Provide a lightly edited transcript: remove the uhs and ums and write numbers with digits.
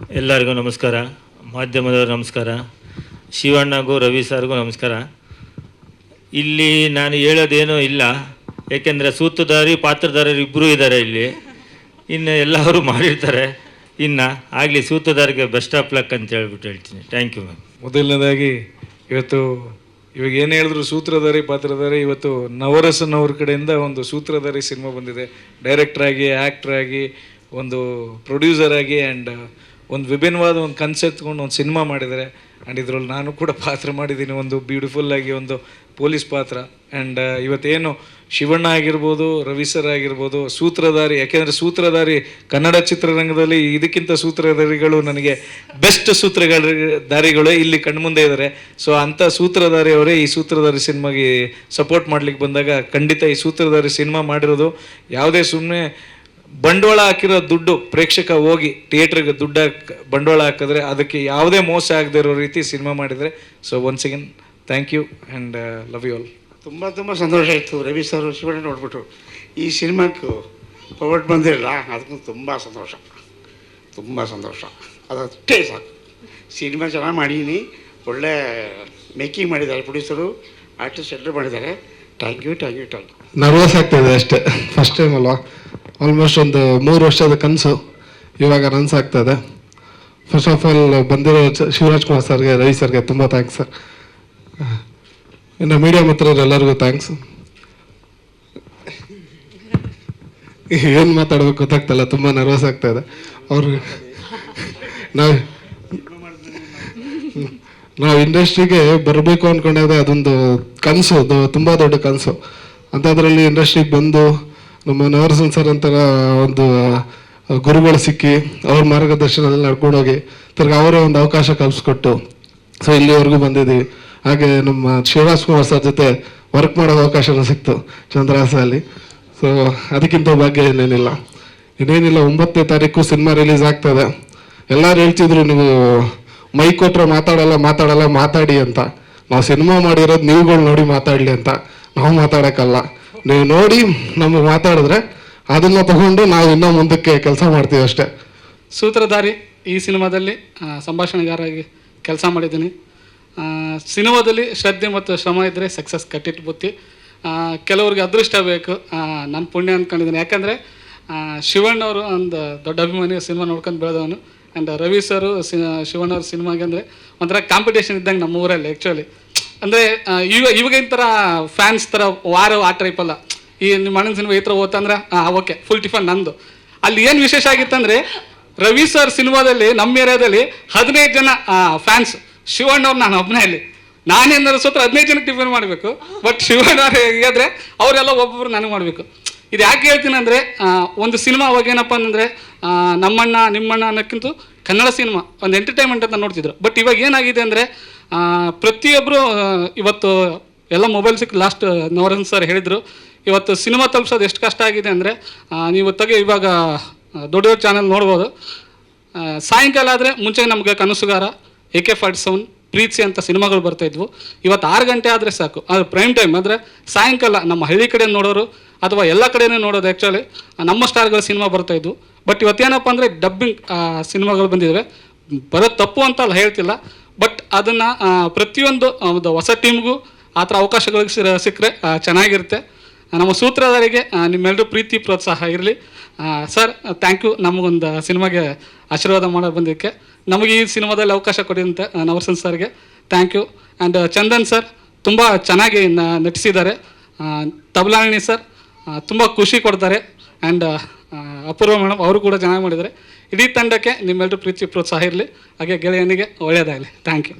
ಎಲ್ಲರಿಗೂ ನಮಸ್ಕಾರ, ಮಾಧ್ಯಮದವರು ನಮಸ್ಕಾರ, ಶಿವಣ್ಣಗೂ ರವಿ ಸರ್ಗೂ ನಮಸ್ಕಾರ. ಇಲ್ಲಿ ನಾನು ಹೇಳೋದೇನೂ ಇಲ್ಲ, ಏಕೆಂದರೆ ಸೂತ್ರಧಾರಿ ಪಾತ್ರಧಾರರು ಇಬ್ಬರೂ ಇದ್ದಾರೆ ಇಲ್ಲಿ. ಇನ್ನು ಎಲ್ಲರೂ ಮಾಡಿರ್ತಾರೆ. ಇನ್ನು ಆಗಲಿ ಸೂತ್ರಧಾರಿಗೆ ಬೆಸ್ಟ್ ಆಫ್ ಲಕ್ ಅಂತ ಹೇಳ್ತೀನಿ. Thank you ma'am. ಮೊದಲನೇದಾಗಿ ಇವಾಗ ಏನು ಹೇಳಿದ್ರು ಸೂತ್ರಧಾರಿ ಪಾತ್ರಧಾರಿ, ಇವತ್ತು ನವರಸನ್ ಅವ್ರ ಕಡೆಯಿಂದ ಒಂದು ಸೂತ್ರಧಾರಿ ಸಿನಿಮಾ ಬಂದಿದೆ. ಡೈರೆಕ್ಟರ್ ಆಗಿ, ಆ್ಯಕ್ಟರ್ ಆಗಿ, ಒಂದು ಪ್ರೊಡ್ಯೂಸರ್ ಆಗಿ, ಆ್ಯಂಡ್ ಒಂದು ವಿಭಿನ್ನವಾದ ಒಂದು ಕನ್ಸೆಪ್ಟ್ ತೊಗೊಂಡು ಒಂದು ಸಿನಿಮಾ ಮಾಡಿದ್ದಾರೆ. ಆ್ಯಂಡ್ ಇದರಲ್ಲಿ ನಾನು ಕೂಡ ಪಾತ್ರ ಮಾಡಿದ್ದೀನಿ, ಒಂದು ಬ್ಯೂಟಿಫುಲ್ಲಾಗಿ ಒಂದು ಪೊಲೀಸ್ ಪಾತ್ರ. ಆ್ಯಂಡ್ ಇವತ್ತೇನು ಶಿವಣ್ಣ ಆಗಿರ್ಬೋದು, ರವಿ ಸರ್ ಆಗಿರ್ಬೋದು, ಸೂತ್ರಧಾರಿ, ಯಾಕೆಂದರೆ ಸೂತ್ರಧಾರಿ ಕನ್ನಡ ಚಿತ್ರರಂಗದಲ್ಲಿ ಇದಕ್ಕಿಂತ ಸೂತ್ರಧಾರಿಗಳು ನನಗೆ ಬೆಸ್ಟ್ ಸೂತ್ರಧಾರಿಗಳೇ ಇಲ್ಲಿ ಕಣ್ಮುಂದೆ ಇದ್ದಾರೆ. ಸೊ ಅಂಥ ಸೂತ್ರಧಾರಿ ಅವರೇ ಈ ಸೂತ್ರಧಾರಿ ಸಿನಿಮಾಗೆ ಸಪೋರ್ಟ್ ಮಾಡ್ಲಿಕ್ಕೆ ಬಂದಾಗ ಖಂಡಿತ ಈ ಸೂತ್ರಧಾರಿ ಸಿನಿಮಾ ಮಾಡಿರೋದು ಯಾವುದೇ ಸುಮ್ಮನೆ ಬಂಡವಾಳ ಹಾಕಿರೋ ದುಡ್ಡು, ಪ್ರೇಕ್ಷಕ ಹೋಗಿ ಥಿಯೇಟ್ರಿಗೆ ದುಡ್ಡು ಬಂಡವಾಳ ಹಾಕಿದ್ರೆ ಅದಕ್ಕೆ ಯಾವುದೇ ಮೋಸ ಆಗದೆ ಇರೋ ರೀತಿ ಸಿನಿಮಾ ಮಾಡಿದರೆ. So once again thank you and love you all. ತುಂಬ ಸಂತೋಷ ಆಯಿತು ರವಿ ಸರ್ ಶಿವಣ್ಣ ನೋಡ್ಬಿಟ್ಟು. ಈ ಸಿನಿಮಾಕ್ಕೂ ಹೊರಟು ಬಂದಿರಲ್ಲ, ಅದಕ್ಕೂ ತುಂಬ ಸಂತೋಷ. ಅದಷ್ಟೇ ಸಾಕು. ಸಿನಿಮಾ ಚೆನ್ನಾಗಿ ಮಾಡಿದ್ದೀನಿ, ಒಳ್ಳೆ ಮೇಕಿಂಗ್ ಮಾಡಿದ್ದಾರೆ ಪ್ರೊಡ್ಯೂಸರು, ಆರ್ಟಿಸ್ಟ್ ಎಲ್ಲರೂ ಮಾಡಿದ್ದಾರೆ. Thank you. ನರ್ವಸ್ ಆಗ್ತಾಯಿದೆ ಅಷ್ಟೇ, ಫಸ್ಟ್ ಟೈಮ್ ಅಲ್ವಾ. ಆಲ್ಮೋಸ್ಟ್ ಒಂದು 3 ವರ್ಷದ ಕನಸು ಇವಾಗ ರನ್ಸ್ ಆಗ್ತಾಯಿದೆ. ಫಸ್ಟ್ ಆಫ್ ಆಲ್ ಬಂದಿರೋ ಶಿವರಾಜ್ ಕುಮಾರ್ ಸರ್ಗೆ, ರವಿ ಸರ್ಗೆ ತುಂಬ ಥ್ಯಾಂಕ್ಸ್ ಸರ್. ಇನ್ನು ಮೀಡಿಯಾ ಮಿತ್ರರೆಲ್ಲರಿಗೂ ಥ್ಯಾಂಕ್ಸ್. ಏನು ಮಾತಾಡಬೇಕು ಗೊತ್ತಾಗ್ತಲ್ಲ, ತುಂಬ ನರ್ವಸ್ ಆಗ್ತಾಯಿದೆ. ಅವರು ನಾವು ಇಂಡಸ್ಟ್ರಿಗೆ ಬರಬೇಕು ಅಂದ್ಕೊಂಡಿದ್ದೆ, ಅದೊಂದು ಕನಸು, ತುಂಬ ದೊಡ್ಡ ಕನಸು. ಅಂಥದ್ರಲ್ಲಿ ಇಂಡಸ್ಟ್ರಿಗೆ ಬಂದು ನಮ್ಮ ನವರಸನ್ ಸರ್ ಅಂತರ ಒಂದು ಗುರುಗಳು ಸಿಕ್ಕಿ ಅವ್ರ ಮಾರ್ಗದರ್ಶನದಲ್ಲಿ ನಡ್ಕೊಂಡೋಗಿ ತಿರ್ಗಿ ಅವರೇ ಒಂದು ಅವಕಾಶ ಕಲ್ಪಿಸ್ಕೊಟ್ಟು ಸೊ ಇಲ್ಲಿವರೆಗೂ ಬಂದಿದ್ದೀವಿ. ಹಾಗೆ ನಮ್ಮ ಶಿವರಾಜ್ ಕುಮಾರ್ ಸರ್ ಜೊತೆ ವರ್ಕ್ ಮಾಡೋ ಅವಕಾಶನೂ ಸಿಕ್ತು ಚಂದ್ರಹಾಸಲ್ಲಿ. ಸೊ ಅದಕ್ಕಿಂತ ಭಾಗ್ಯ ಇನ್ನೇನಿಲ್ಲ. 9ನೇ ತಾರೀಕು ಸಿನಿಮಾ ರಿಲೀಸ್ ಆಗ್ತದೆ. ಎಲ್ಲರೂ ಹೇಳ್ತಿದ್ರು ನೀವು ಮೈಕ್ ಕೊಟ್ಟರೆ ಮಾತಾಡಿ ಅಂತ. ನಾವು ಸಿನಿಮಾ ಮಾಡಿರೋದು ನೀವುಗಳು ನೋಡಿ ಮಾತಾಡಲಿ ಅಂತ. ನಾವು ಮಾತಾಡೋಕ್ಕಲ್ಲ, ನೀವು ನೋಡಿ ನಮಗೆ ಮಾತಾಡಿದ್ರೆ ಅದನ್ನು ತಗೊಂಡು ನಾವು ಇನ್ನೂ ಮುಂದಕ್ಕೆ ಕೆಲಸ ಮಾಡ್ತೀವಿ ಅಷ್ಟೇ. ಸೂತ್ರಧಾರಿ ಈ ಸಿನಿಮಾದಲ್ಲಿ ಸಂಭಾಷಣೆಗಾರಾಗಿ ಕೆಲಸ ಮಾಡಿದ್ದೀನಿ. ಸಿನಿಮಾದಲ್ಲಿ ಶ್ರದ್ಧೆ ಮತ್ತು ಶ್ರಮ ಇದ್ದರೆ ಸಕ್ಸಸ್ ಕಟ್ಟಿಟ್ಟು ಬುತ್ತಿ. ಕೆಲವ್ರಿಗೆ ಅದೃಷ್ಟ ಬೇಕು, ನಾನು ಪುಣ್ಯ ಅಂದ್ಕೊಂಡಿದ್ದೀನಿ. ಯಾಕಂದರೆ ಶಿವಣ್ಣವರು ಒಂದು ದೊಡ್ಡ ಅಭಿಮಾನಿ, ಸಿನಿಮಾ ನೋಡ್ಕೊಂಡು ಬೆಳೆದವನು. ಆ್ಯಂಡ್ ರವಿ ಸರು ಶಿವಣ್ಣವ್ರ ಸಿನಿಮಾಗೆ ಅಂದರೆ ಒಂಥರ ಕಾಂಪಿಟೇಷನ್ ಇದ್ದಂಗೆ ನಮ್ಮ ಊರಲ್ಲಿ ಆ್ಯಕ್ಚುಲಿ. ಅಂದರೆ ಇವಾಗಿನ ಥರ ಫ್ಯಾನ್ಸ್ ಥರ ಆ ಟೈಪ್ ಅಲ್ಲ. ಈ ನಿಮ್ಮ ಅಣ್ಣನ ಸಿನಿಮಾ ಈ ಥರ ಓದ್ತಂದ್ರೆ ಓಕೆ ಫುಲ್ ಟಿಫನ್ ನಂದು. ಅಲ್ಲಿ ಏನು ವಿಶೇಷ ಆಗಿತ್ತಂದರೆ ರವಿ ಸರ್ ಸಿನಿಮಾದಲ್ಲಿ ನಮ್ಮ ಏರಿಯಾದಲ್ಲಿ 15 ಜನ ಫ್ಯಾನ್ಸ್. ಶಿವಣ್ಣವ್ರು ನಾನು ಒಬ್ಬನೇ ಅಲ್ಲಿ. ನಾನೇನಾದ್ರು ಸೋತ್ರ 15 ಜನಕ್ಕೆ ಟಿಫನ್ ಮಾಡಬೇಕು. ಬಟ್ ಶಿವಣ್ಣವ್ರು ಹೇಗಿದ್ರೆ ಅವರೆಲ್ಲ ಒಬ್ಬೊಬ್ರು ನನಗೆ ಮಾಡಬೇಕು. ಇದು ಯಾಕೆ ಹೇಳ್ತೀನಿ ಅಂದರೆ ಒಂದು ಸಿನಿಮಾ ಅವಾಗ ಏನಪ್ಪ ಅಂದರೆ ನಮ್ಮಣ್ಣ ನಿಮ್ಮಣ್ಣ ಅನ್ನೋಕ್ಕಿಂತ ಕನ್ನಡ ಸಿನಿಮಾ ಒಂದು ಎಂಟರ್ಟೈನ್ಮೆಂಟ್ ಅಂತ ನೋಡ್ತಿದ್ರು. ಬಟ್ ಇವಾಗ ಏನಾಗಿದೆ ಅಂದರೆ ಪ್ರತಿಯೊಬ್ಬರು ಇವತ್ತು ಎಲ್ಲ ಮೊಬೈಲ್ ಸಿಕ್ಕ. ಲಾಸ್ಟ್ ನವರಸನ್ ಸರ್ ಹೇಳಿದರು, ಇವತ್ತು ಸಿನಿಮಾ ತಲುಪಿಸೋದು ಎಷ್ಟು ಕಷ್ಟ ಆಗಿದೆ ಅಂದರೆ ನೀವು ಇವಾಗ ದೊಡ್ಡ ಚಾನಲ್ ನೋಡ್ಬೋದು. ಸಾಯಂಕಾಲ ಆದರೆ ಮುಂಚೆ ನಮಗೆ ಕನಸುಗಾರ, AK-47, ಪ್ರೀತಿ ಅಂತ ಸಿನಿಮಾಗಳು ಬರ್ತಾಯಿದ್ವು. ಇವತ್ತು 6 ಗಂಟೆ ಆದರೆ ಸಾಕು, ಅದು ಪ್ರೈಮ್ ಟೈಮ್. ಅಂದರೆ ಸಾಯಂಕಾಲ ನಮ್ಮ ಹಳ್ಳಿ ಕಡೆ ನೋಡೋರು ಅಥವಾ ಎಲ್ಲ ಕಡೆಯೂ ನೋಡೋದು ಆ್ಯಕ್ಚುಲಿ ನಮ್ಮ ಸ್ಟಾರ್ಗಳ ಸಿನಿಮಾ ಬರ್ತಾಯಿದ್ವು. ಬಟ್ ಇವತ್ತೇನಪ್ಪ ಅಂದರೆ ಡಬ್ಬಿಂಗ್ ಸಿನಿಮಾಗಳು ಬಂದಿದ್ದಾವೆ. ಬರೋದು ತಪ್ಪು ಅಂತ ಅಲ್ಲ ಹೇಳ್ತಿಲ್ಲ, ಬಟ್ ಅದನ್ನು ಪ್ರತಿಯೊಂದು ಒಂದು ಹೊಸ ಟೀಮ್ಗೂ ಆ ಥರ ಅವಕಾಶಗಳಿಗೆ ಸಿಕ್ಕರೆ ಚೆನ್ನಾಗಿರುತ್ತೆ. ನಮ್ಮ ಸೂತ್ರಧಾರಿಗೆ ನಿಮ್ಮೆಲ್ಲರೂ ಪ್ರೀತಿ ಪ್ರೋತ್ಸಾಹ ಇರಲಿ. ಸರ್ ಥ್ಯಾಂಕ್ ಯು, ನಮಗೊಂದು ಸಿನಿಮಾಗೆ ಆಶೀರ್ವಾದ ಮಾಡೋದು ಬಂದಿದ್ದಕ್ಕೆ. ನಮಗೆ ಈ ಸಿನಿಮಾದಲ್ಲಿ ಅವಕಾಶ ಕೊಡಿದಂತೆ ನವರಸನ್ ಸರ್ಗೆ thank you. And Chandan sir ತುಂಬ ಚೆನ್ನಾಗಿ ನಟಿಸಿದ್ದಾರೆ. ತಬಲಾಣಿ ಸರ್ ತುಂಬ ಖುಷಿ ಕೊಡ್ತಾರೆ. ಆ್ಯಂಡ್ ಅಪೂರ್ವ ಮೇಡಮ್ ಅವರು ಕೂಡ ಚೆನ್ನಾಗಿ ಮಾಡಿದ್ದಾರೆ. ಇಡೀ ತಂಡಕ್ಕೆ ನಿಮ್ಮೆಲ್ಲರೂ ಪ್ರೀತಿ ಪ್ರೋತ್ಸಾಹ ಇರಲಿ. ಹಾಗೆ ಗೆಳೆಯನಿಗೆ ಒಳ್ಳೆಯದಾಗಲಿ. Thank you.